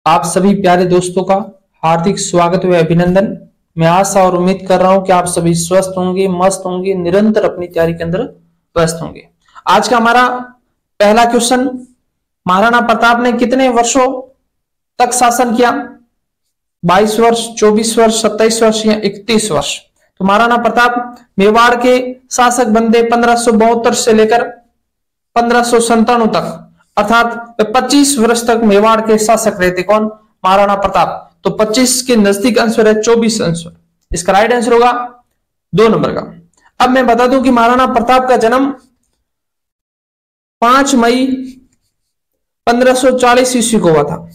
आप सभी प्यारे दोस्तों का हार्दिक स्वागत व अभिनंदन। मैं आशा और उम्मीद कर रहा हूं कि आप सभी स्वस्थ होंगे, मस्त होंगे, निरंतर अपनी तैयारी के अंदर व्यस्त होंगे। आज का हमारा पहला क्वेश्चन, महाराणा प्रताप ने कितने वर्षों तक शासन किया? 22 वर्ष, 24 वर्ष, 27 वर्ष या 31 वर्ष? तो महाराणा प्रताप मेवाड़ के शासक बनते 1572 से लेकर 1597 तक, अर्थात 25 वर्ष तक मेवाड़ के शासक रहे थे। कौन? महाराणा प्रताप। तो 25 के नजदीक आंसर है 24 आंसर। इसका राइट आंसर होगा 2 नंबर का। अब मैं बता दूं कि महाराणा प्रताप का जन्म 5 मई 1540 ईस्वी को हुआ था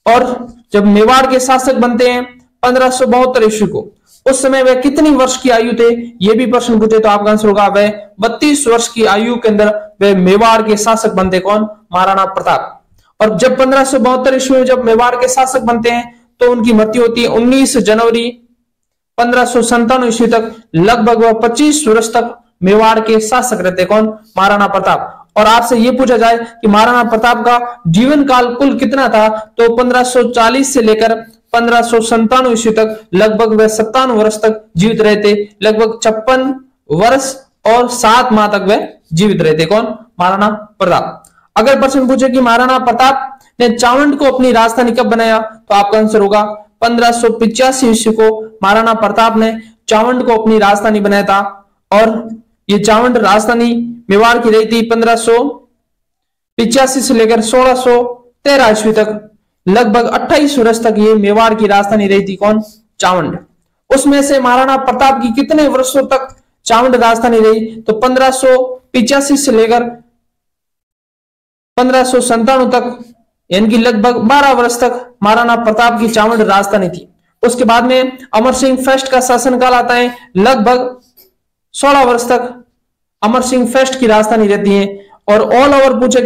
और जब मेवाड़ के शासक बनते हैं 1572 ईस्वी को, उस समय वह कितनी वर्ष की आयु थे? यह भी प्रश्न पूछे तो आपका आंसर होगा वह 32 वर्ष की आयु के अंदर वे मेवाड़ के शासक बनते। कौन? महाराणा प्रताप। और जब 1572 ईस्वी में जब मेवाड़ के शासक बनते हैं तो उनकी मृत्यु होती है 19 जनवरी 1597 ईस्वी तक। लगभग वह 25 वर्ष तक मेवाड़ के शासक रहते। कौन? महाराणा प्रताप। और आपसे यह पूछा जाए कि महाराणा प्रताप का जीवन काल कुल कितना था, तो 1540 से लेकर 1597 ईस्वी तक लगभग वह 57 वर्ष तक जीवित रहे थे। लगभग 56 वर्ष और 7 माह तक वह जीवित रहे थे। कौन? महाराणा प्रताप। अगर प्रश्न पूछे कि महाराणा प्रताप ने चावंड को अपनी राजधानी कब बनाया, तो आपका आंसर होगा 1585 ईस्वी को महाराणा प्रताप ने चावंड को अपनी राजधानी बनाया था। और ये चावंड राजधानी मेवाड़ की रही थी 1585 से लेकर 1613 ईस्वी तक। लगभग 28 वर्ष तक ये मेवाड़ की राजधानी रही थी। कौन? चावंड। उसमें से महाराणा प्रताप की कितने वर्षों तक चावंड राजधानी रही, तो 1585 से लेकर 1597 तक, यानी कि लगभग 12 वर्ष तक महाराणा प्रताप की चावंड राजधानी थी। उसके बाद में अमर सिंह फर्स्ट का शासनकाल आता है। लगभग 16 वर्ष तक अमर सिंह फर्स्ट की राजधानी रहती है। और ऑल ओवर पूछे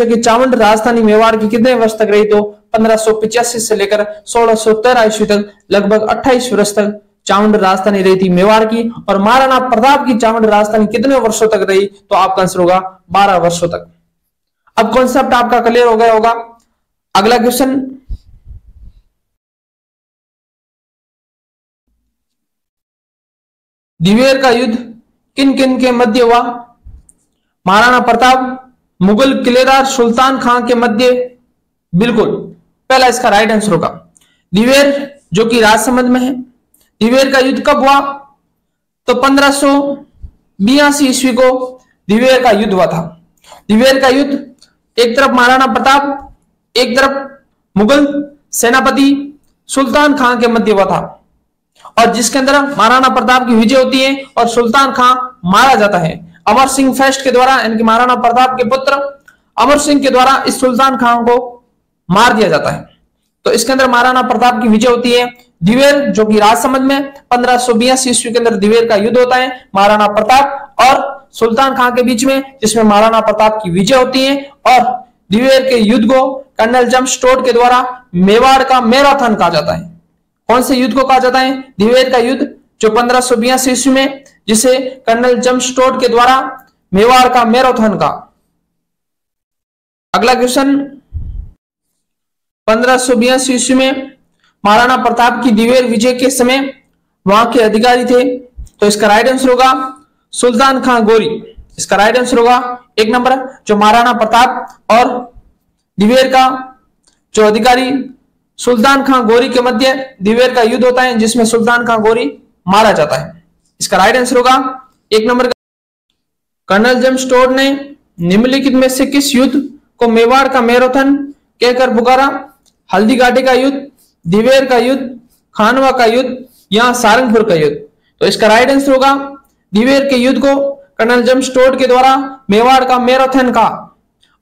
कि चावंड राजधानी मेवाड़ की कितने वर्ष तक रही, तो 1585 से लेकर 1613 ईस्वी तक लगभग 28 वर्ष तक चावंड राजधानी रही थी मेवाड़ की। और महाराणा प्रताप की चावंड राजधानी कितने वर्षों तक रही, तो आपका आंसर होगा 12 वर्षों तक। अब कॉन्सेप्ट आपका क्लियर हो गया होगा। अगला क्वेश्चन, दिवेर का युद्ध किन किन के मध्य हुआ? महाराणा प्रताप, मुगल किलेदार सुल्तान खां के मध्य। बिल्कुल, पहला इसका राइट आंसर होगा दिवेर, जो कि राजसमंद में है। दिवेर का युद्ध कब हुआ, तो 1582 ईस्वी को दिवेर का युद्ध हुआ था। दिवेर का युद्ध एक तरफ महाराणा प्रताप, एक तरफ मुगल सेनापति सुल्तान खां के मध्य हुआ था, और जिसके अंदर महाराणा प्रताप की विजय होती है और सुल्तान खां मारा जाता है अमर सिंह फर्स्ट के द्वारा, यानी कि महाराणा प्रताप के पुत्र अमर सिंह के द्वारा इस सुल्तान खां को मार दिया जाता है। तो इसके अंदर महाराणा प्रताप की विजय होती है। दिवेर, जो कि राजसमंद में 1582 ईस्वी के अंदर दिवेर का युद्ध होता है महाराणा प्रताप और सुल्तान खां के बीच में, जिसमें महाराणा प्रताप की विजय होती है। और दिवेर के युद्ध को कर्नल जेम्स टोड के द्वारा मेवाड़ का मैराथन कहा जाता है। कौन से युद्ध को कहा जाता है? दिवेर का युद्ध, जो 1582 ईस्वी में, जिसे कर्नल जेम्स टोड के द्वारा मेवाड़ का मैराथन का। अगला क्वेश्चन, 1582 ईस्वी में महाराणा प्रताप की दिवेर विजय के समय वहां के अधिकारी थे, तो इसका राइट आंसर होगा सुल्तान खां गोरी। इसका राइट आंसर होगा 1 नंबर, जो महाराणा प्रताप और दिवेर का जो अधिकारी सुल्तान खां गोरी के मध्य दिवेर का युद्ध होता है, जिसमें सुल्तान खां गोरी मारा जाता है। इसका राइट आंसर होगा 1 नंबर का। कर्नल जेम्स टोड ने निम्नलिखित में से किस युद्ध को मेवाड़ का मैराथन कहकर पुकारा? हल्दी घाटी का युद्ध, दिवेर का युद्ध, खानवा का युद्ध या सारंगपुर का युद्ध? तो इसका राइट आंसर होगा दिवेर के युद्ध को कर्नल जेम्स टोड के द्वारा मेवाड़ का मैराथन का।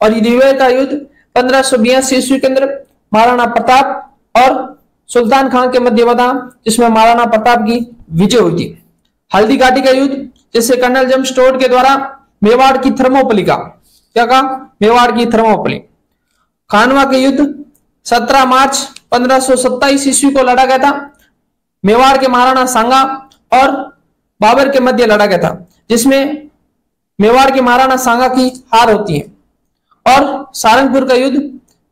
और ये दिवेर का युद्ध 1582 ईस्वी के अंदर महाराणा प्रताप और सुल्तान खां के मध्य हुआ था, जिसमें महाराणा प्रताप की विजय हुई थी। हल्दी घाटी का युद्ध, जिसे कर्नल जेम्स टोड के द्वारा मेवाड़ की थर्मोपली का, क्या कहा? मेवाड़ की थर्मोपली। खानवा के युद्ध 17 मार्च 1527 ईस्वी को लड़ा गया था। मेवाड़ के महाराणा सांगा और बाबर के मध्य लड़ा गया था, जिसमें मेवाड़ के महाराणा सांगा की हार होती है। और सारंगपुर का युद्ध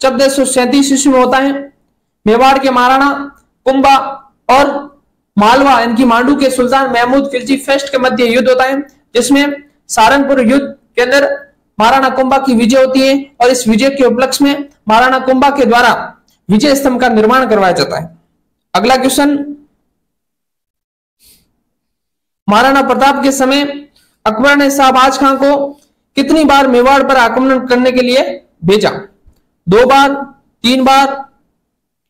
1437 ईस्वी में होता है। मेवाड़ के महाराणा कुंभा और मालवा इनकी मांडू के सुल्तान महमूद खिलजी फर्स्ट के मध्य युद्ध होता है, जिसमें सारंगपुर युद्ध के अंदर महाराणा कुंभा की विजय होती है और इस विजय के उपलक्ष्य में महाराणा कुंभा के द्वारा विजय स्तंभ का निर्माण करवाया जाता है। अगला क्वेश्चन, महाराणा प्रताप के समय अकबर ने शाहबाज खां को कितनी बार मेवाड़ पर आक्रमण करने के लिए भेजा? 2 बार, 3 बार,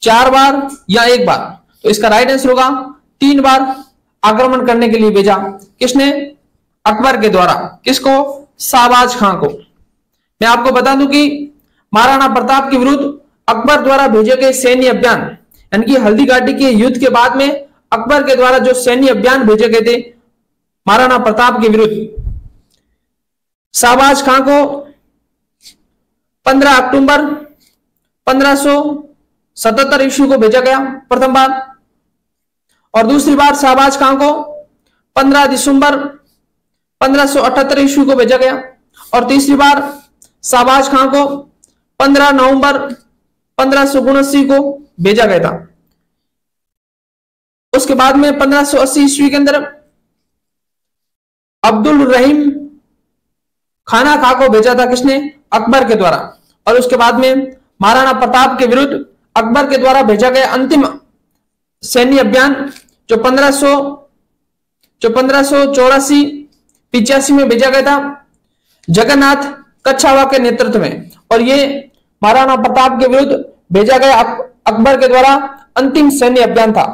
4 बार या 1 बार? तो इसका राइट आंसर होगा 3 बार आक्रमण करने के लिए भेजा। किसने? अकबर के द्वारा। किसको? शाहबाज खां को। मैं आपको बता दूं कि महाराणा प्रताप के विरुद्ध अकबर द्वारा भेजे गए सैन्य अभियान यानी कि हल्दी घाटी के युद्ध के बाद में अकबर के द्वारा जो सैन्य अभियान भेजे गए थे महाराणा प्रताप के विरुद्ध, शाहबाज खां को 15 अक्टूबर 1577 ईस्वी को भेजा गया प्रथम बार, और दूसरी बार शाहबाज खां को 15 दिसंबर 1578 ईस्वी को भेजा गया, और तीसरी बार शाहबाज खां को 15 नवंबर 1579 को भेजा गया था। उसके बाद में 1580 ईस्वी के अंदर अब्दुल रहीम खाना खां को भेजा था। किसने? अकबर के द्वारा। और उसके बाद में महाराणा प्रताप के विरुद्ध अकबर के द्वारा भेजा गया अंतिम सैन्य अभियान जो 1584-85 में भेजा गया था जगन्नाथ कच्छावा के नेतृत्व में, और ये महाराणा प्रताप के विरुद्ध भेजा गया अकबर के द्वारा अंतिम सैन्य अभियान था।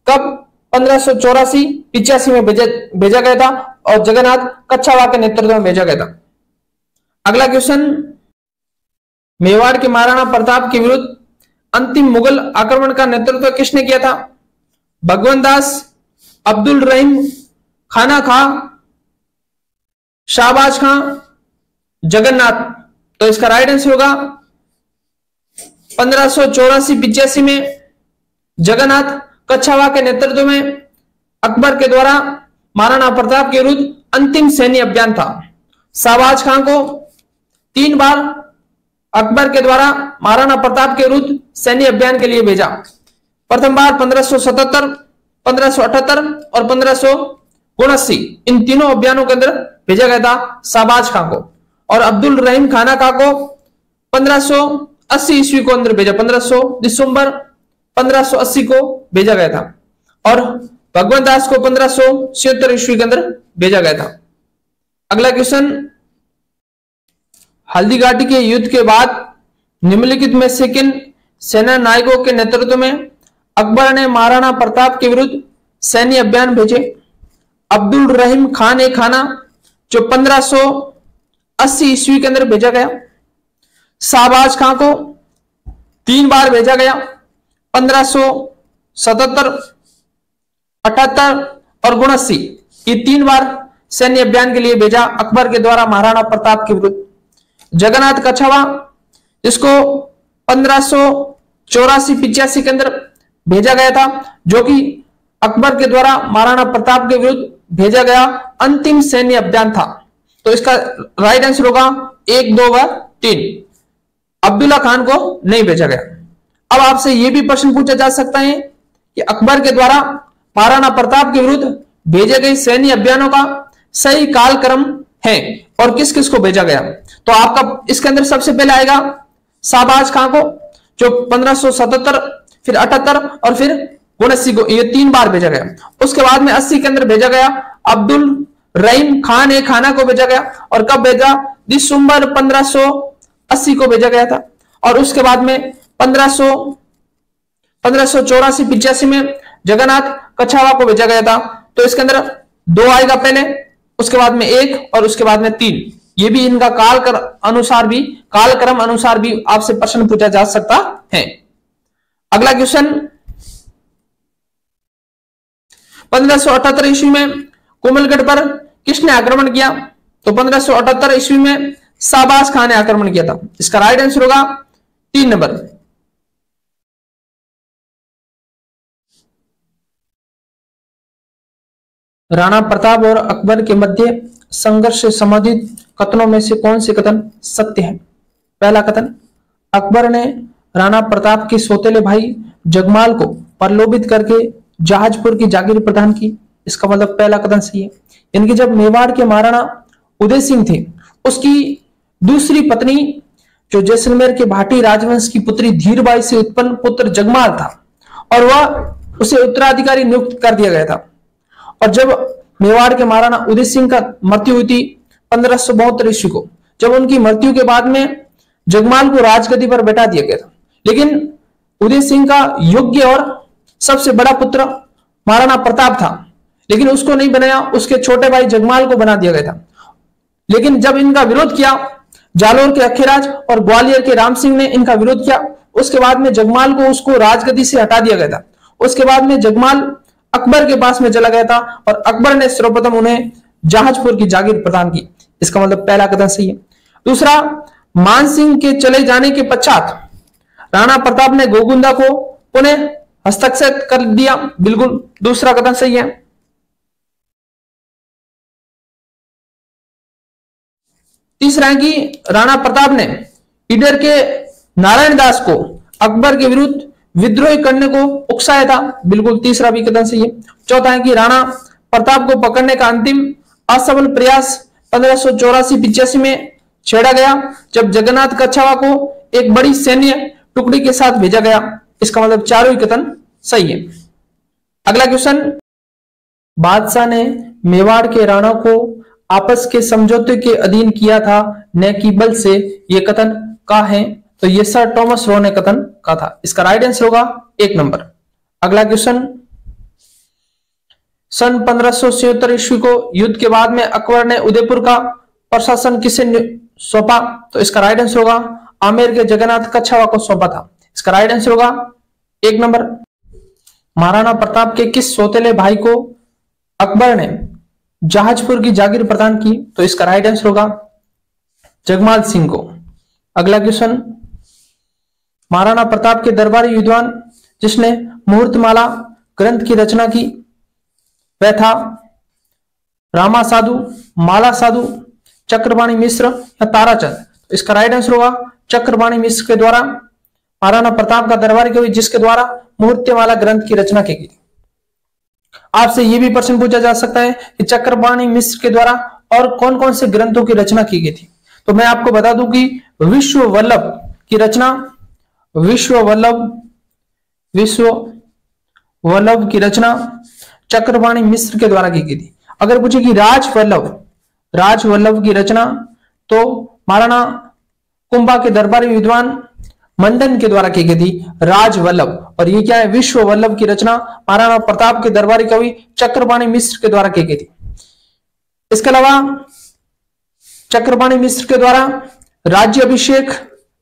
कब? 1584-85 में भेजा गया था और जगन्नाथ कच्छावा के नेतृत्व में भेजा गया था। अगला क्वेश्चन, मेवाड़ के महाराणा प्रताप के विरुद्ध अंतिम मुगल आक्रमण का नेतृत्व किसने किया था? भगवंत दास, अब्दुल रहीम खाना खां, शाहबाज खां, जगन्नाथ? तो इसका राइट आंसर होगा 1584-85 में जगन्नाथ कच्छावा के नेतृत्व में अकबर के द्वारा महाराणा प्रताप के विरुद्ध अंतिम सैन्य अभियान था। शाहबाज खां को 3 बार अकबर के द्वारा महाराणा प्रताप के विरुद्ध सैन्य अभियान के लिए भेजा। प्रथम बार 1577, 1578 और 1579, इन तीनों अभियानों के अंदर भेजा गया था शाहबाज खां को, और अब्दुल रहीम खाना खां को 1580 ईस्वी को अंदर भेजा, 1500 दिसंबर 1580 को भेजा गया था, और भगवंत दास को 1576 ईस्वी के अंदर भेजा गया था। अगला क्वेश्चन, हल्दी घाटी के युद्ध के बाद निम्नलिखित में से किन सेना नायकों के नेतृत्व में अकबर ने महाराणा प्रताप के विरुद्ध सैन्य अभियान भेजे? अब्दुल रहीम खान ए खाना जो 1580 ईस्वी के अंदर भेजा गया, शाहबाज खां को 3 बार भेजा गया, 1577, 78 और 79, ये 3 बार सैन्य अभियान के लिए भेजा अकबर के द्वारा महाराणा प्रताप के विरुद्ध। जगन्नाथ कच्छावा जिसको 1584-85 के अंदर भेजा गया था, जो कि अकबर के द्वारा महाराणा प्रताप के विरुद्ध भेजा गया अंतिम सैन्य अभियान था। तो इसका राइट आंसर होगा 1, 2 व 3। अब्दुल्ला खान को नहीं भेजा गया। अब आपसे यह भी प्रश्न पूछा जा सकता है कि अकबर के द्वारा महाराणा प्रताप के विरुद्ध भेजे गए सैन्य अभियानों का सही कालक्रम है और किस किस को भेजा गया। तो आपका इसके अंदर सबसे पहले आएगा शाहबाज खां को जो 1577, फिर 78 और फिर 79 को, ये 3 बार भेजा गया। उसके बाद में 80 के अंदर भेजा गया अब्दुल रहीम खान ए खाना को भेजा गया, और कब भेजा? दिसंबर 1580 को भेजा गया था। और उसके बाद में 1584-85 में जगन्नाथ कच्छावा को भेजा गया था। तो इसके अंदर 2 आएगा पहले, उसके बाद में 1 और उसके बाद में 3। ये भी इनका कालक्रम अनुसार भी आपसे प्रश्न पूछा जा सकता है। अगला क्वेश्चन, 1578 ईस्वी में कोमलगढ़ पर किसने आक्रमण किया? तो 1578 ईस्वी में शाहबाज खान ने आक्रमण किया था। इसका राइट आंसर होगा 3 नंबर। राणा प्रताप और अकबर के मध्य संघर्ष से संबंधित कथनों में से कौन से कथन सत्य है? पहला कथन, अकबर ने राणा प्रताप के सौतेले भाई जगमाल को प्रलोभित करके जहाजपुर की जागीर प्रदान की। इसका मतलब पहला कथन सही है। यानी कि जब मेवाड़ के महाराणा उदय सिंह थे, उसकी दूसरी पत्नी जो जैसलमेर के भाटी राजवंश की पुत्री धीरबाई से उत्पन्न पुत्र जगमाल था और वह उसे उत्तराधिकारी नियुक्त कर दिया गया था। और जब मेवाड़ के महाराणा उदय सिंह का मृत्यु हुई थी 1572 ईस्वी को, जब उनकी मृत्यु के बाद में जगमाल को राजगद्दी पर बैठा दिया गया था, लेकिन उदय सिंह का योग्य और सबसे बड़ा पुत्र महाराणा प्रताप था, लेकिन उसको नहीं बनाया, उसके छोटे भाई जगमाल को बना दिया गया था। लेकिन जब इनका विरोध किया, जालोर के अखेराज और ग्वालियर के राम सिंह ने इनका विरोध किया, उसके बाद में जगमाल को उसको राजगद्दी से हटा दिया गया था। उसके बाद में जगमाल अकबर के पास में चला गया था और अकबर ने सर्वप्रथम उन्हें जहाजपुर की जागीर प्रदान की। इसका मतलब पहला कथन सही है। दूसरा, मान सिंह के चले जाने के पश्चात राणा प्रताप ने गोगुंदा को पुनः हस्तक्षेप कर दिया। बिल्कुल दूसरा कथन सही है। तीसरा है कि राणा प्रताप ने ईडर के नारायण दास को अकबर के विरुद्ध विद्रोह करने को उकसाया था। बिल्कुल तीसरा भी कथन सही है। चौथा है कि राणा प्रताप को पकड़ने का अंतिम असफल प्रयास 1584-85 में छेड़ा गया, जब जगन्नाथ कच्छावा को एक बड़ी सैन्य टुकड़ी के साथ भेजा गया। इसका मतलब चारों ही कथन सही है। अगला क्वेश्चन, बादशाह ने मेवाड़ के राणा को आपस के समझौते के अधीन किया था, न कि बल से, यह कथन का है? तो ये सर थॉमस रो ने कथन का था। इसका राइट आंसर होगा 1 नंबर। अगला क्वेश्चन, सन 1576 ईस्वी को युद्ध के बाद में अकबर ने उदयपुर का प्रशासन किसे सौंपा? तो इसका राइट आंसर होगा आमेर के जगन्नाथ कच्छावा को सौंपा था। इसका राइट आंसर होगा 1 नंबर। महाराणा प्रताप के किस सौतेले भाई को अकबर ने जहाजपुर की जागीर प्रदान की? तो इसका राइट आंसर होगा जगमाल सिंह को। अगला क्वेश्चन, महाराणा प्रताप के दरबारी विद्वान जिसने मुहूर्तमाला ग्रंथ की रचना की वह था रामा साधु, माला साधु, चक्रपाणी मिश्र या ताराचंद? इसका राइट आंसर होगा चक्रपाणी मिश्र के द्वारा महाराणा प्रताप का दरबारी कवि जिसके द्वारा मुहूर्तमाला ग्रंथ की रचना की गई। आपसे यह भी प्रश्न पूछा जा सकता है कि चक्रपाणी मिश्र के द्वारा और कौन कौन से ग्रंथों की रचना की गई थी? तो मैं आपको बता दूं कि विश्व वल्लभ की रचना की रचना चक्रपाणी मिश्र के द्वारा की गई थी। अगर पूछे कि राजवल्लभ की रचना, तो महाराणा कुंभा के दरबारी विद्वान मंडन के द्वारा की गई थी राजवल्लभ। और ये क्या है? विश्व वल्लभ की रचना महाराणा प्रताप के दरबारी कवि चक्रपाणी मिश्र के द्वारा की गई थी। इसके अलावा चक्रपाणी मिश्र के द्वारा राज्य अभिषेक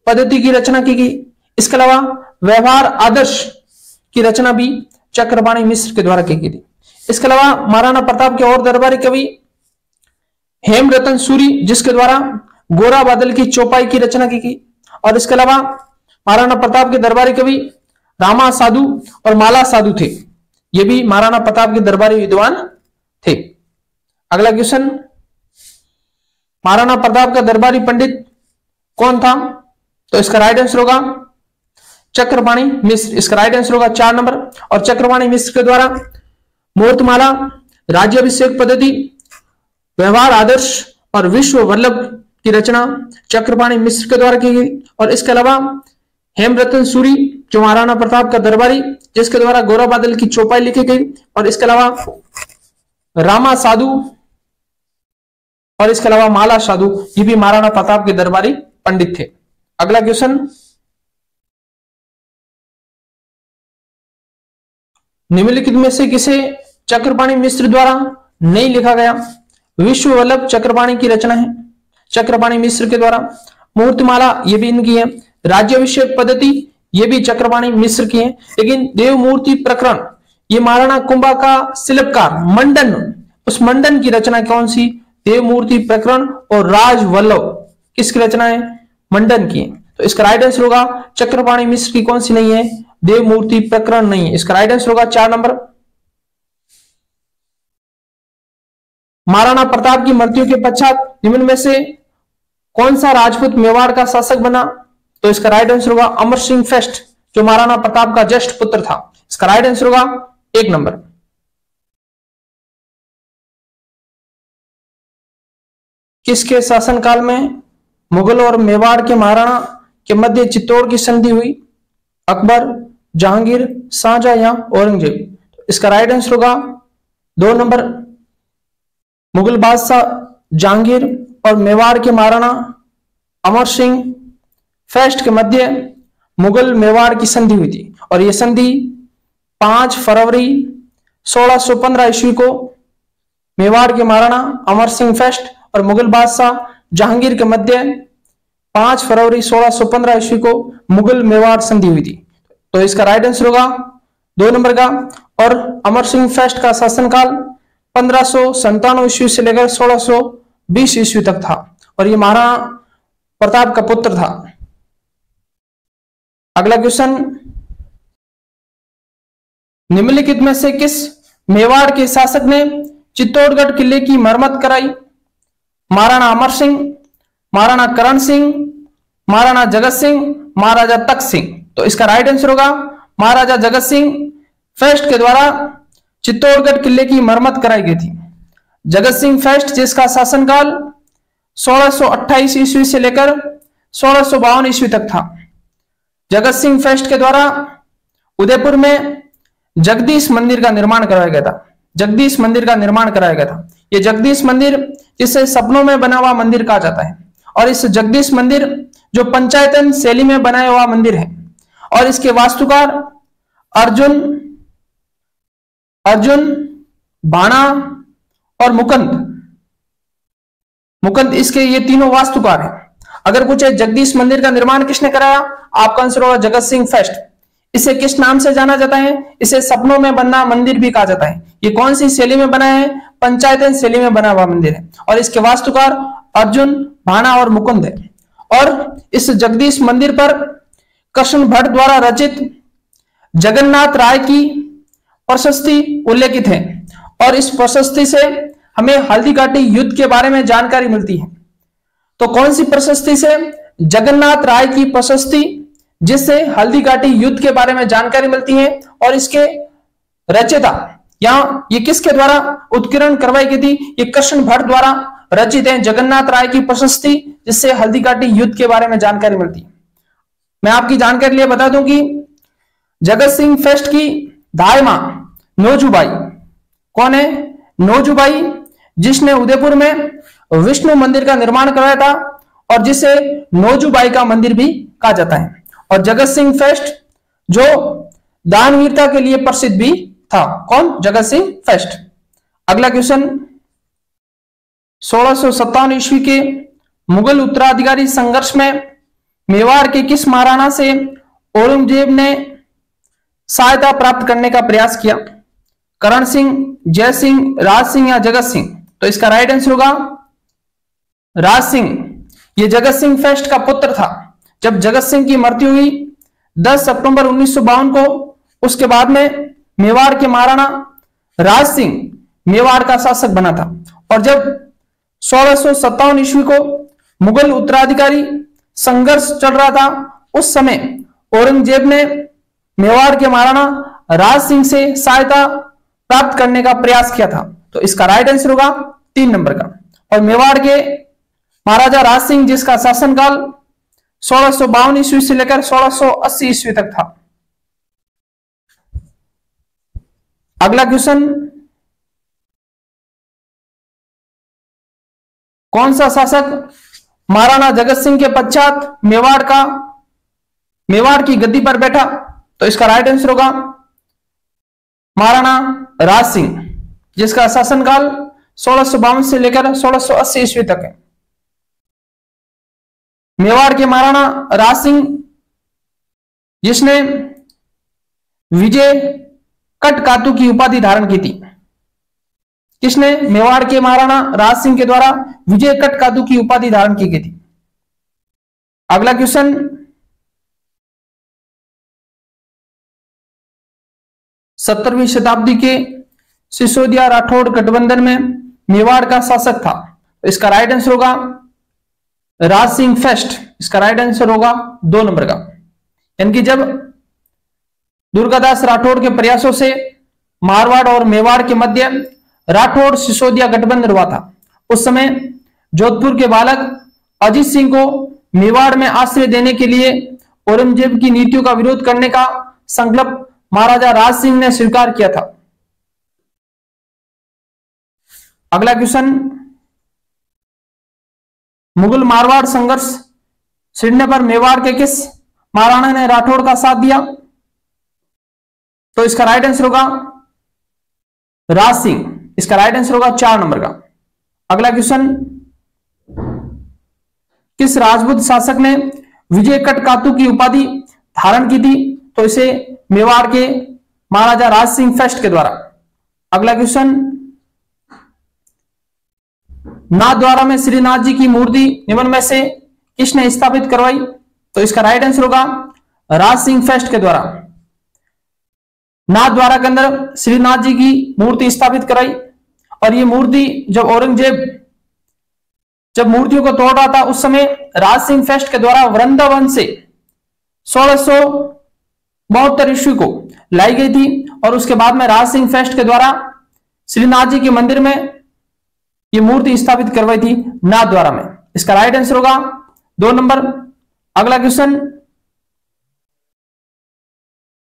पद्धति की रचना की गई। इसके अलावा व्यवहार आदर्श की रचना भी चक्रपाणी मिश्र के द्वारा की गई थी। इसके अलावा महाराणा प्रताप के और दरबारी कवि हेमरतन सूरी जिसके द्वारा गोरा बादल की चौपाई की रचना की गई। और इसके अलावा महाराणा प्रताप के दरबारी कवि रामा साधु और माला साधु थे। ये भी महाराणा प्रताप के दरबारी विद्वान थे। अगला क्वेश्चन, महाराणा प्रताप का दरबारी पंडित कौन था? तो इसका राइट आंसर होगा चक्रपाणी मिश्र। इसका राइट आंसर होगा 4 नंबर। और चक्रपाणी मिश्र के द्वारा मुहूर्तमाला, राज्याभिषेक पद्धति, व्यवहार आदर्श और विश्व वल्लभ की रचना चक्रपाणी मिश्र के द्वारा की गई। और इसके अलावा हेमरतन सूरी जो महाराणा प्रताप का दरबारी जिसके द्वारा गोरा बादल की चौपाई लिखी गई। और इसके अलावा रामा साधु और इसके अलावा माला साधु, ये भी महाराणा प्रताप के दरबारी पंडित थे। अगला क्वेश्चन, निम्नलिखित में से किसे चक्रपाणी मिश्र द्वारा नहीं लिखा गया? विश्व वल्लभ चक्रपाणी की रचना है चक्रपाणी मिश्र के द्वारा। मुहूर्तमाला ये भी इनकी है। राज्याभिषेक पद्धति ये भी चक्रपाणी मिश्र की है। लेकिन देवमूर्ति प्रकरण ये महाराणा कुंभा का शिल्पकार मंडन, उस मंडन की रचना कौन सी? देवमूर्ति प्रकरण और राजवल्लभ किसकी रचना है? मंडन की है। तो इसका राइट आंसर होगा चक्रपाणी मिश्र की कौन सी नहीं है? देवमूर्ति प्रकरण नहीं है। इसका राइट आंसर होगा 4 नंबर। महाराणा प्रताप की मृत्यु के पश्चात निम्न में से कौन सा राजपूत मेवाड़ का शासक बना? तो इसका राइट आंसर होगा अमर सिंह फर्स्ट, जो महाराणा प्रताप का ज्येष्ठ पुत्र था। इसका राइट आंसर होगा 1 नंबर। किसके शासनकाल में मुगल और मेवाड़ के महाराणा के मध्य चित्तौड़ की संधि हुई? अकबर, जहांगीर, शाहजहां या औरंगजेब? इसका राइट आंसर होगा 2 नंबर। मुगल बादशाह जहांगीर और मेवाड़ के महाराणा अमर सिंह फर्स्ट के मध्य मुगल मेवाड़ की संधि हुई थी, और यह संधि 5 फरवरी 1615 ईस्वी को मेवाड़ के महाराणा अमर सिंह फर्स्ट और मुगल बादशाह जहांगीर के मध्य 5 फरवरी 1615 ईस्वी को मुगल मेवाड़ संधि हुई थी। तो इसका राइट आंसर होगा 2 नंबर का। और अमर सिंह फर्स्ट का शासनकाल 1597 ईस्वी से लेकर 1620 ईस्वी तक था, और ये महाराणा प्रताप का पुत्र था। अगला क्वेश्चन, निम्नलिखित में से किस मेवाड़ के शासक ने चित्तौड़गढ़ किले की मरम्मत कराई? महाराणा अमर सिंह, महाराणा करण सिंह, महाराणा जगत सिंह, महाराजा तख्त सिंह? तो इसका राइट आंसर होगा महाराजा जगत सिंह फर्स्ट के द्वारा चित्तौड़गढ़ किले की मरम्मत कराई गई थी। जगत सिंह फर्स्ट, जिसका शासनकाल 1628 ईस्वी से लेकर 1652 ईस्वी तक था। जगत सिंह फर्स्ट के द्वारा उदयपुर में जगदीश मंदिर का निर्माण कराया गया था। जगदीश मंदिर का निर्माण कराया गया था। यह जगदीश मंदिर, जिसे सपनों में बना हुआ मंदिर कहा जाता है, और इस जगदीश मंदिर जो पंचायतन शैली में बनाया हुआ मंदिर है, और इसके वास्तुकार अर्जुन, बाणा और मुकुंद इसके ये तीनों वास्तुकार हैं। अगर पूछे जगदीश मंदिर का निर्माण किसने कराया, आपका आंसर होगा जगत सिंह फर्स्ट। इसे किस नाम से जाना जाता है? इसे सपनों में बनना मंदिर भी कहा जाता है। ये कौन सी शैली में बना है? पंचायतन शैली में बना हुआ मंदिर है, और इसके वास्तुकार अर्जुन, भाणा और मुकुंद है। और इस जगदीश मंदिर पर कृष्ण भट्ट द्वारा रचित जगन्नाथ राय की प्रशस्ति उल्लेखित है, और इस प्रशस्ति से हमें हल्दीघाटी युद्ध के बारे में जानकारी मिलती है। तो कौन सी प्रशस्ति से? जगन्नाथ राय की प्रशस्ति, जिससे हल्दीघाटी युद्ध के बारे में जानकारी मिलती है, और इसके रचयिता या ये किसके द्वारा उत्कीर्ण करवाई गई थी? ये कृष्ण भट्ट द्वारा रचित है जगन्नाथ राय की प्रशस्ति, जिससे हल्दीघाटी युद्ध के बारे में जानकारी मिलती है। मैं आपकी जानकारी लिए बता दूं कि जगत सिंह फर्स्ट की दाई मां नौजूबाई कौन है? नौजूबाई, जिसने उदयपुर में विष्णु मंदिर का निर्माण करवाया था, और जिसे नौजूबाई का मंदिर भी कहा जाता है। और जगत सिंह फर्स्ट जो दानवीरता के लिए प्रसिद्ध भी था। कौन? जगत सिंह फर्स्ट। अगला क्वेश्चन, 1657 ईस्वी के मुगल उत्तराधिकारी संघर्ष में मेवाड़ के किस महाराणा से औरंगजेब ने सहायता प्राप्त करने का प्रयास किया? करण सिंह, जय सिंह, राज सिंह या जगत सिंह? तो इसका राइट आंसर होगा राज सिंह। यह जगत सिंह फर्स्ट का पुत्र था। जब जगत सिंह की मृत्यु हुई 10 अक्टूबर 1952 को, उसके बाद में मेवाड़ के महाराणा राज सिंह मेवाड़ का शासक बना था। और जब 1657 ईस्वी को मुगल उत्तराधिकारी संघर्ष चल रहा था, उस समय औरंगजेब ने मेवाड़ के महाराणा राज सिंह से सहायता प्राप्त करने का प्रयास किया था। तो इसका राइट आंसर होगा 3 नंबर का। और मेवाड़ के महाराजा राज सिंह, जिसका शासनकाल 1652 ईस्वी से लेकर 1680 ईस्वी तक था। अगला क्वेश्चन, कौन सा शासक महाराणा जगत सिंह के पश्चात मेवाड़ की गद्दी पर बैठा? तो इसका राइट आंसर होगा महाराणा राज सिंह, जिसका शासनकाल 1652 से लेकर 1680 ईस्वी तक है। मेवाड़ के महाराणा राज सिंह, जिसने विजय कटकातु की उपाधि धारण की थी। किसने? मेवाड़ के महाराणा राज सिंह के द्वारा विजय कटकातु की उपाधि धारण की गई थी। अगला क्वेश्चन, सत्रहवीं शताब्दी के सिसोदिया राठौड़ गठबंधन में मेवाड़ का शासक था। इसका राइट आंसर होगा राज सिंह फेस्ट, इसका राइट आंसर होगा 2 नंबर का। यानी कि जब दुर्गादास राठौड़ के प्रयासों से मारवाड़ और मेवाड़ के मध्य राठौड़ सिसोदिया गठबंधन हुआ था, उस समय जोधपुर के बालक अजीत सिंह को मेवाड़ में आश्रय देने के लिए औरंगजेब की नीतियों का विरोध करने का संकल्प महाराजा राज सिंह ने स्वीकार किया था। अगला क्वेश्चन, मुगल मारवाड़ संघर्ष छिड़ने पर मेवाड़ के किस महाराणा ने राठौड़ का साथ दिया? तो इसका राइट आंसर होगा राज सिंह, इसका राइट आंसर होगा 4 नंबर का। अगला क्वेश्चन, किस राजपूत शासक ने विजय कटकातु की उपाधि धारण की थी? तो इसे मेवाड़ के महाराजा राज सिंह फर्स्ट के द्वारा। अगला क्वेश्चन, नाथद्वारा में श्रीनाथ जी की मूर्ति निम्न में से किसने स्थापित करवाई? तो इसका राइट आंसर होगा राज सिंह फर्स्ट के द्वारा। नाथद्वारा के अंदर श्रीनाथ जी की मूर्ति स्थापित कराई, और ये मूर्ति जब औरंगजेब जब मूर्तियों को तोड़ रहा था, उस समय राज सिंह फर्स्ट के द्वारा वृंदावन से 1672 ईस्वी को लाई गई थी, और उसके बाद में राज सिंह फर्स्ट के द्वारा श्रीनाथ जी के मंदिर में ये मूर्ति स्थापित करवाई थी नाथद्वारा में। इसका राइट आंसर होगा 2 नंबर। अगला क्वेश्चन,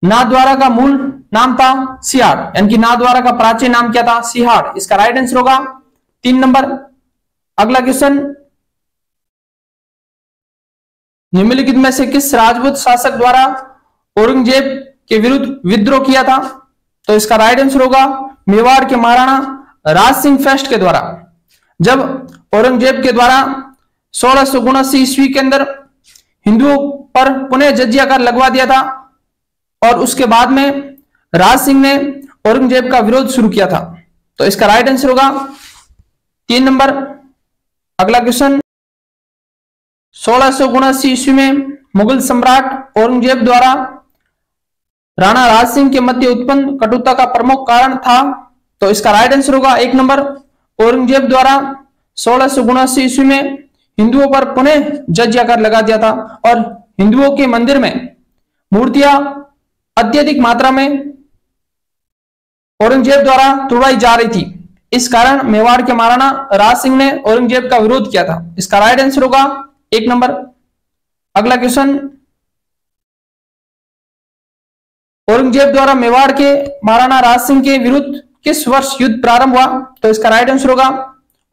नाथद्वारा का मूल नाम था सिहाड़, यानी कि नाथद्वारा का प्राचीन नाम क्या था? सिहाड़। इसका राइट आंसर होगा 3 नंबर। अगला क्वेश्चन, निम्नलिखित में से किस राजपूत शासक द्वारा औरंगजेब के विरुद्ध विद्रोह किया था? तो इसका राइट आंसर होगा मेवाड़ के महाराणा राज सिंह फर्स्ट के द्वारा। जब औरंगजेब के द्वारा 1679 ईस्वी के अंदर हिंदुओं पर पुनः जजिया कर लगवा दिया था, और उसके बाद में राज सिंह ने औरंगजेब का विरोध शुरू किया था, तो इसका राइट आंसर होगा 3 नंबर। अगला क्वेश्चन, 1679 ईस्वी में मुगल सम्राट औरंगजेब द्वारा राणा राज सिंह के मध्य उत्पन्न कटुता का प्रमुख कारण था, तो इसका राइट आंसर होगा 1 नंबर। औरंगजेब द्वारा 1679 ईस्वी में हिंदुओं पर पुनः जजिया कर लगा दिया था, और हिंदुओं के मंदिर में मूर्तियां अत्यधिक मात्रा में औरंगजेब द्वारा तोड़वाई जा रही थी। इस कारण मेवाड़ के महाराणा राज सिंह ने औरंगजेब का विरोध किया था। इसका राइट आंसर होगा 1 नंबर। अगला क्वेश्चन, औरंगजेब द्वारा मेवाड़ के महाराणा राज सिंह के विरुद्ध किस वर्ष युद्ध प्रारंभ हुआ? तो इसका राइट आंसर होगा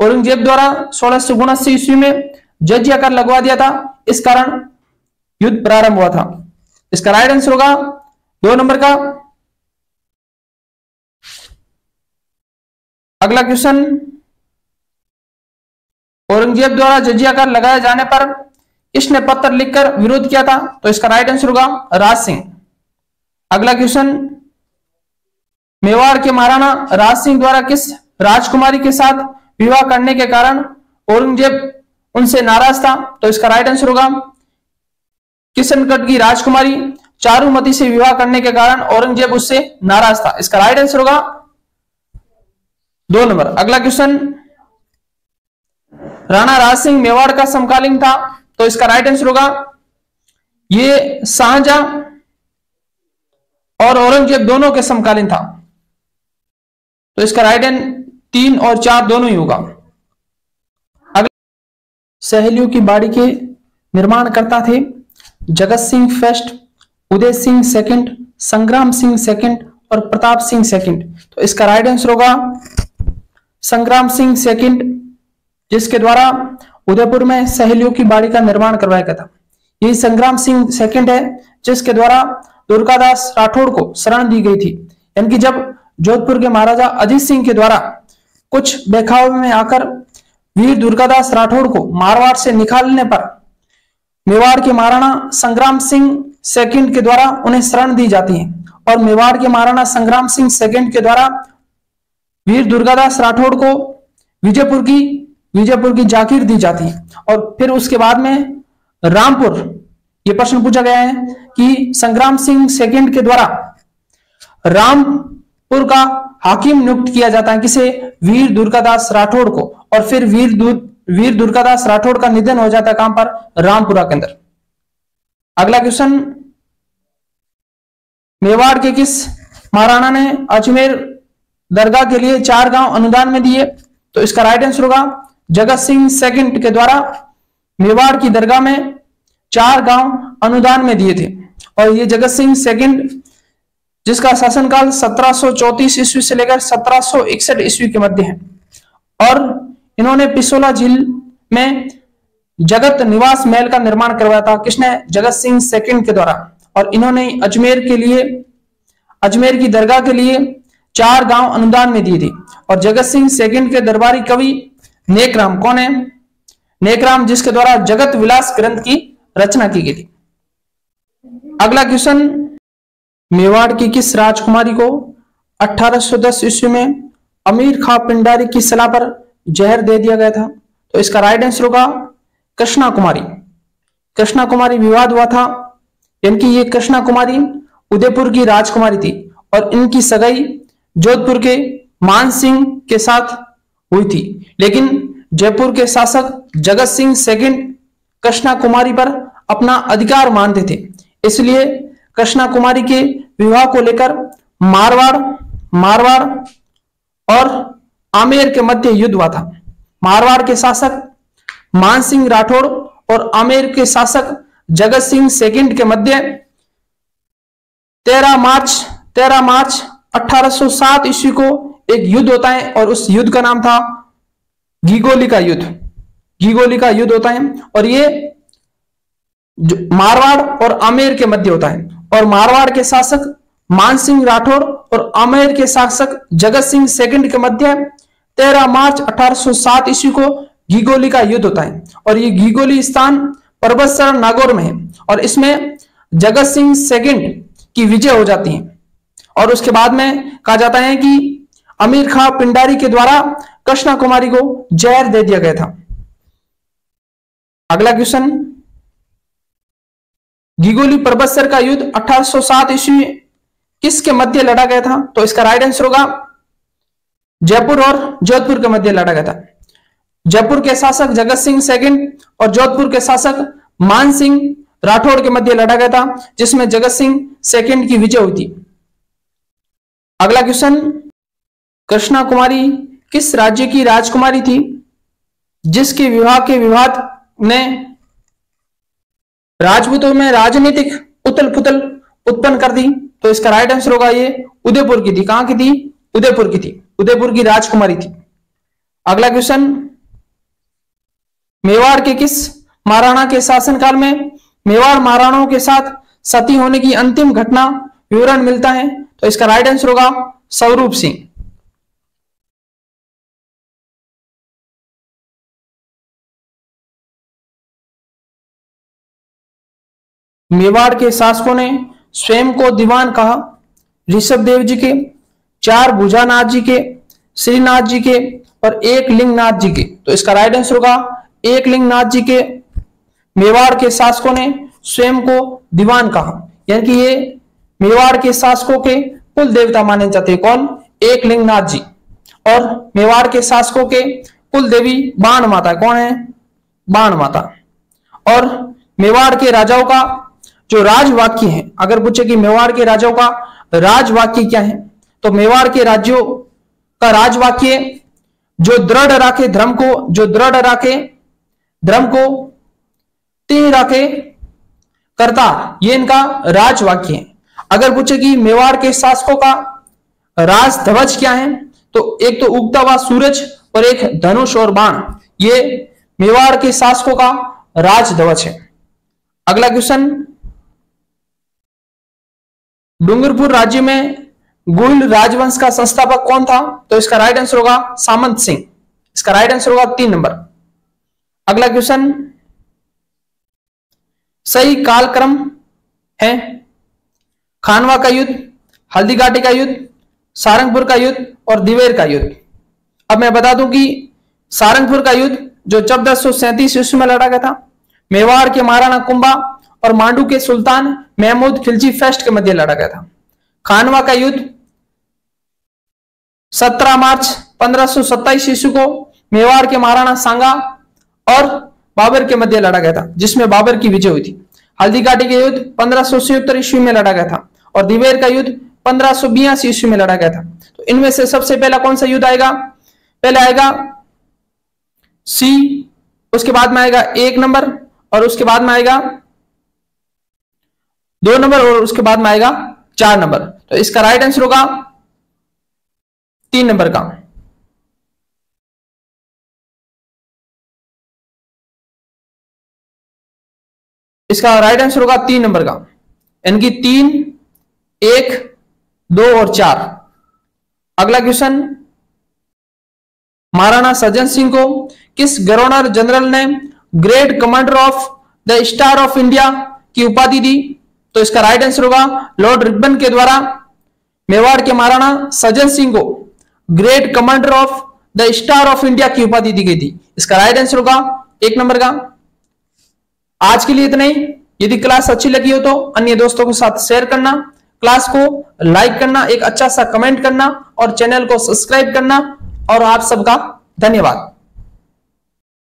औरंगजेब द्वारा 1679 ईस्वी में जजिया कर लगवा दिया था, इस कारण युद्ध प्रारंभ हुआ था। इसका राइट आंसर होगा 2 नंबर का। अगला क्वेश्चन, औरंगजेब द्वारा जजिया कर लगाए जाने पर किसने पत्र लिखकर विरोध किया था? तो इसका राइट आंसर होगा राज सिंह। अगला क्वेश्चन, मेवाड़ के महाराणा राज सिंह द्वारा किस राजकुमारी के साथ विवाह करने के कारण औरंगजेब उनसे नाराज था? तो इसका राइट आंसर होगा किशनगढ़ की राजकुमारी चारुमती से विवाह करने के कारण औरंगजेब उससे नाराज था। इसका राइट आंसर होगा 2 नंबर। अगला क्वेश्चन, राणा राज सिंह मेवाड़ का समकालीन था, तो इसका राइट आंसर होगा ये शाहजहां और औरंगजेब दोनों के समकालीन था, तो इसका राइट आंसर 3 और 4 दोनों ही होगा। अगला, सहेलियों की बाड़ी के निर्माणकर्ता थे जगत सिंह फर्स्ट, उदय सिंह सेकंड, संग्राम सिंह सेकंड और प्रताप सिंह सेकंड। तो इसका राइट आंसर होगा संग्राम सिंह सेकंड, जिसके द्वारा उदयपुर में सहेलियों की बाड़ी का निर्माण करवाया गया था। यही संग्राम सिंह सेकंड है जिसके द्वारा दुर्गादास राठौड़ को शरण दी गई थी। यानी कि जब जोधपुर के महाराजा अजीत सिंह के द्वारा कुछ बहकावे में आकर वीर दुर्गादास राठौड़ को मारवाड़ से निकालने पर मेवाड़ के महाराणा संग्राम सिंह सेकंड के द्वारा उन्हें शरण दी जाती है, और मेवाड़ के महाराणा संग्राम सिंह सेकंड के द्वारा वीर दुर्गादास राठौड़ को विजयपुर की जागीर दी जाती है। और फिर उसके बाद में रामपुर, यह प्रश्न पूछा गया है कि संग्राम सिंह सेकंड के द्वारा रामपुर का हाकिम नियुक्त किया जाता है किसे? वीर दुर्गादास राठौड़ को। और फिर वीर वीर दुर्गादास राठौड़ का निधन हो जाता है कहां पर, रामपुरा के अंदर। अगला क्वेश्चन, मेवाड़ के किस महाराणा ने अजमेर दरगाह के लिए 4 गांव अनुदान में दिए, तो इसका राइट आंसर होगा जगत सिंह सेकंड के द्वारा मेवाड़ की दरगाह में 4 गांव अनुदान में दिए थे। और ये जगत सिंह सेकंड जिसका शासनकाल 1734 ईस्वी से लेकर 1761 ईस्वी के मध्य है, और इन्होंने पिसोला झील में जगत निवास महल का निर्माण करवाया था। किसने, जगत सिंह सेकंड के द्वारा। और इन्होंने अजमेर के लिए, अजमेर की दरगाह के लिए 4 गांव अनुदान में दिए थे। और जगत सिंह सेकंड के दरबारी कवि नेकराम कौन है, नेकराम जिसके द्वारा जगत विलास ग्रंथ की रचना की गई थी। अगला क्वेश्चन, मेवाड़ की किस राजकुमारी को 1810 ईस्वी में अमीर खां पिंडारी की सलाह पर जहर दे दिया गया था, तो इसका राइट आंसर होगा कृष्णा कुमारी। कृष्णा कुमारी विवाद हुआ था, यानी कि ये कृष्णा कुमारी उदयपुर की राजकुमारी थी और इनकी सगाई जोधपुर के मान सिंह के साथ हुई थी। लेकिन जयपुर के शासक जगत सिंह सेकंड कृष्णा कुमारी पर अपना अधिकार मानते थे, इसलिए कृष्णा कुमारी के विवाह को लेकर मारवाड़ और आमेर के मध्य युद्ध हुआ था। मारवाड़ के शासक मान सिंह राठौड़ और आमेर के शासक जगत सिंह सेकंड के मध्य 13 मार्च 1807 ईस्वी को एक युद्ध होता है और उस युद्ध का नाम था घीगोली का युद्ध। घीगोली का युद्ध होता है और ये मारवाड़ और आमेर के मध्य होता है। और मारवाड़ के शासक मान सिंह राठौड़ और आमेर के शासक जगत सिंह सेकंड के मध्य 13 मार्च 1807 ईस्वी को घीगोली का युद्ध होता है। और ये घीगोली स्थान पर्वतसर नागौर में है और इसमें जगत सिंह सेकंड की विजय हो जाती है। और उसके बाद में कहा जाता है कि अमीर खां पिंडारी के द्वारा कृष्णा कुमारी को जहर दे दिया गया था। अगला क्वेश्चन, घीगोली पर्वतसर का युद्ध 1807 ईस्वी किसके मध्य लड़ा गया था, तो इसका राइट आंसर होगा जयपुर और जोधपुर के मध्य लड़ा गया था। जयपुर के शासक जगत सिंह सेकंड और जोधपुर के शासक मान सिंह राठौड़ के मध्य लड़ा गया था, जिसमें जगत सिंह सेकंड की विजय हुई थी। अगला क्वेश्चन, कृष्णा कुमारी किस राज्य की राजकुमारी थी जिसके विवाह के विवाद ने राजपूतों में राजनीतिक उथल पुथल उत्पन्न कर दी, तो इसका राइट आंसर होगा ये उदयपुर की थी। कहां की थी, उदयपुर की थी, उदयपुर की राजकुमारी थी। अगला क्वेश्चन, मेवाड़ के किस महाराणा के शासनकाल में मेवाड़ महाराणाओं के साथ सती होने की अंतिम घटना विवरण मिलता है, तो इसका राइट आंसर होगा स्वरूप सिंह। मेवाड़ के शासकों ने स्वयं को दीवान कहा ऋषभदेव जी के, 4 भुजानाथ जी के, श्रीनाथ जी के और 1 लिंगनाथ जी के, तो इसका राइट आंसर होगा 1 लिंगनाथ जी के। मेवाड़ के शासकों ने स्वयं को दीवान कहा, यानी कि ये मेवाड़ के शासकों के कुल देवता माने जाते हैं। कौन, 1 लिंगनाथ जी। और मेवाड़ के शासकों के कुल देवी बाण माता, कौन है, बाण माता। और मेवाड़ के राजाओं का जो राजवाक्य है, अगर पूछे कि मेवाड़ के राजाओं का राजवाक्य क्या है, तो मेवाड़ के राज्यों का राजवाक्य जो दृढ़ राखे धर्म को, जो दृढ़ राखे धर्म को, तीन राखे करता, ये इनका राजवाक्य है। अगर पूछे कि मेवाड़ के शासकों का राज ध्वज क्या है, तो एक तो उगता हुआ सूरज और एक धनुष और बाण, ये मेवाड़ के शासकों का राज ध्वज है। अगला क्वेश्चन, डूंगरपुर राज्य में गुहिल राजवंश का संस्थापक कौन था, तो इसका राइट आंसर होगा सामंत सिंह। इसका राइट आंसर होगा 3 नंबर। अगला क्वेश्चन, सही कालक्रम है खानवा का युद्ध, हल्दीघाटी का युद्ध, सारंगपुर का युद्ध और दिवेर का युद्ध। अब मैं बता दूं कि सारंगपुर का युद्ध जो 1437 ईस्वी में लड़ा गया था, मेवाड़ के महाराणा कुंभा और मांडू के सुल्तान महमूद खिलजी फर्स्ट के मध्य लड़ा गया था। खानवा का युद्ध 17 मार्च 1527 ईस्वी को मेवाड़ के महाराणा सांगा और बाबर के मध्य लड़ा गया था, जिसमें बाबर की विजय हुई थी। हल्दी घाटी का युद्ध 1577 ईस्वी में लड़ा गया था और दिवेर का युद्ध 1582 ईस्वी में लड़ा गया था। तो इनमें से सबसे पहला कौन सा युद्ध आएगा? पहले आएगा सी, उसके बाद में आएगा 1 नंबर, और उसके बाद में आएगा 2 नंबर, और उसके बाद में आएगा 4 नंबर। तो इसका राइट आंसर होगा 3 नंबर का। इसका राइट आंसर होगा 3 नंबर का, यानी कि 3, 1, 2 और 4। अगला क्वेश्चन, महाराणा सज्जन सिंह को किस गवर्नर जनरल ने great commander of the star of India की उपाधि दी? तो इसका राइट आंसर होगा लॉर्ड रिपन के द्वारा मेवाड़ के महाराणा सज्जन सिंह को great commander of the star of India की उपाधि दी गई थी। इसका राइट आंसर होगा 1 नंबर का। आज के लिए इतना ही। यदि क्लास अच्छी लगी हो तो अन्य दोस्तों के साथ शेयर करना, क्लास को लाइक करना, एक अच्छा सा कमेंट करना और चैनल को सब्सक्राइब करना। और आप सबका धन्यवाद।